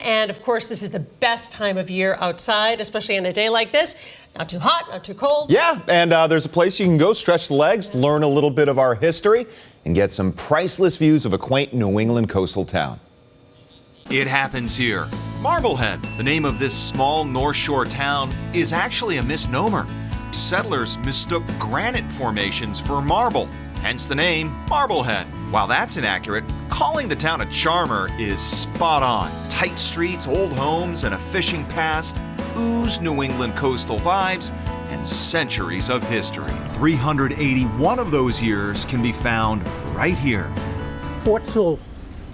And of course, this is the best time of year outside, especially on a day like this. Not too hot, not too cold. Yeah, and there's a place you can go, stretch the legs, learn a little bit of our history, and get some priceless views of a quaint New England coastal town. It happens here. Marblehead, the name of this small North Shore town, is actually a misnomer. Settlers mistook granite formations for marble, hence the name Marblehead. While that's inaccurate, calling the town a charmer is spot on. Tight streets, old homes, and a fishing past ooze New England coastal vibes and centuries of history. 381 of those years can be found right here. Fort Sewall.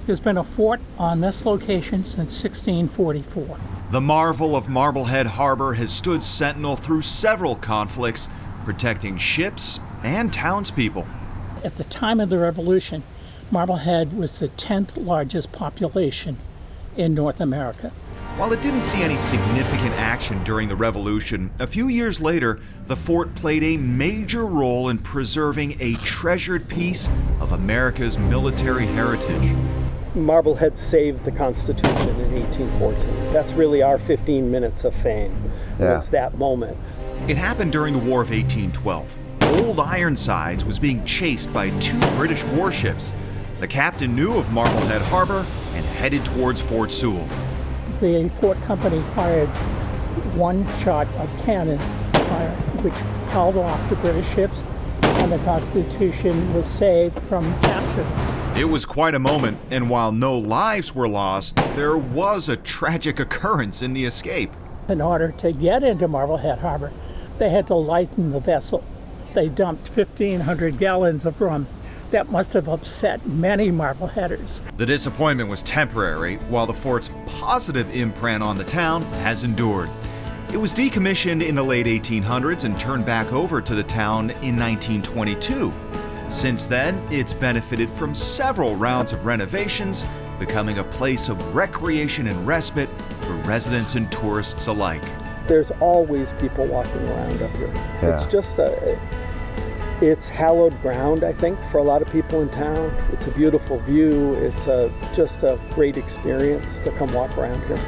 There's been a fort on this location since 1644. The marvel of Marblehead Harbor has stood sentinel through several conflicts, protecting ships and townspeople. At the time of the Revolution, Marblehead was the 10th largest population in North America. While it didn't see any significant action during the Revolution, a few years later, the fort played a major role in preserving a treasured piece of America's military heritage. Marblehead saved the Constitution in 1814. That's really our 15 minutes of fame, was that moment. It happened during the War of 1812. Old Ironsides was being chased by 2 British warships. The captain knew of Marblehead Harbor and headed towards Fort Sewall. The fort company fired one shot of cannon fire, which held off the British ships, and the Constitution was saved from capture. It was quite a moment, and while no lives were lost, there was a tragic occurrence in the escape. In order to get into Marblehead Harbor, they had to lighten the vessel. They dumped 1,500 gallons of rum. That must have upset many Marbleheaders. The disappointment was temporary, while the fort's positive imprint on the town has endured. It was decommissioned in the late 1800s and turned back over to the town in 1922. Since then, it's benefited from several rounds of renovations, becoming a place of recreation and respite for residents and tourists alike. There's always people walking around up here. It's just it's hallowed ground, I think, for a lot of people in town. It's a beautiful view. It's just a great experience to come walk around here.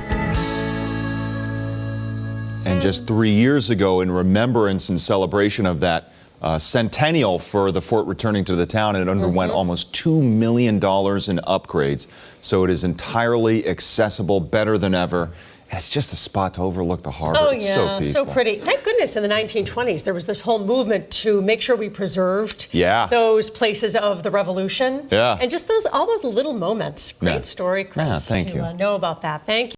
And just 3 years ago, in remembrance and celebration of that centennial for the fort returning to the town, it underwent almost $2 million in upgrades. So it is entirely accessible, better than ever. And it's just a spot to overlook the harbor. Oh, it's yeah, so peaceful. so pretty. Thank goodness in the 1920s there was this whole movement to make sure we preserved those places of the Revolution. Yeah. And just all those little moments. Great story, Chris, thank you. Know about that. Thank you.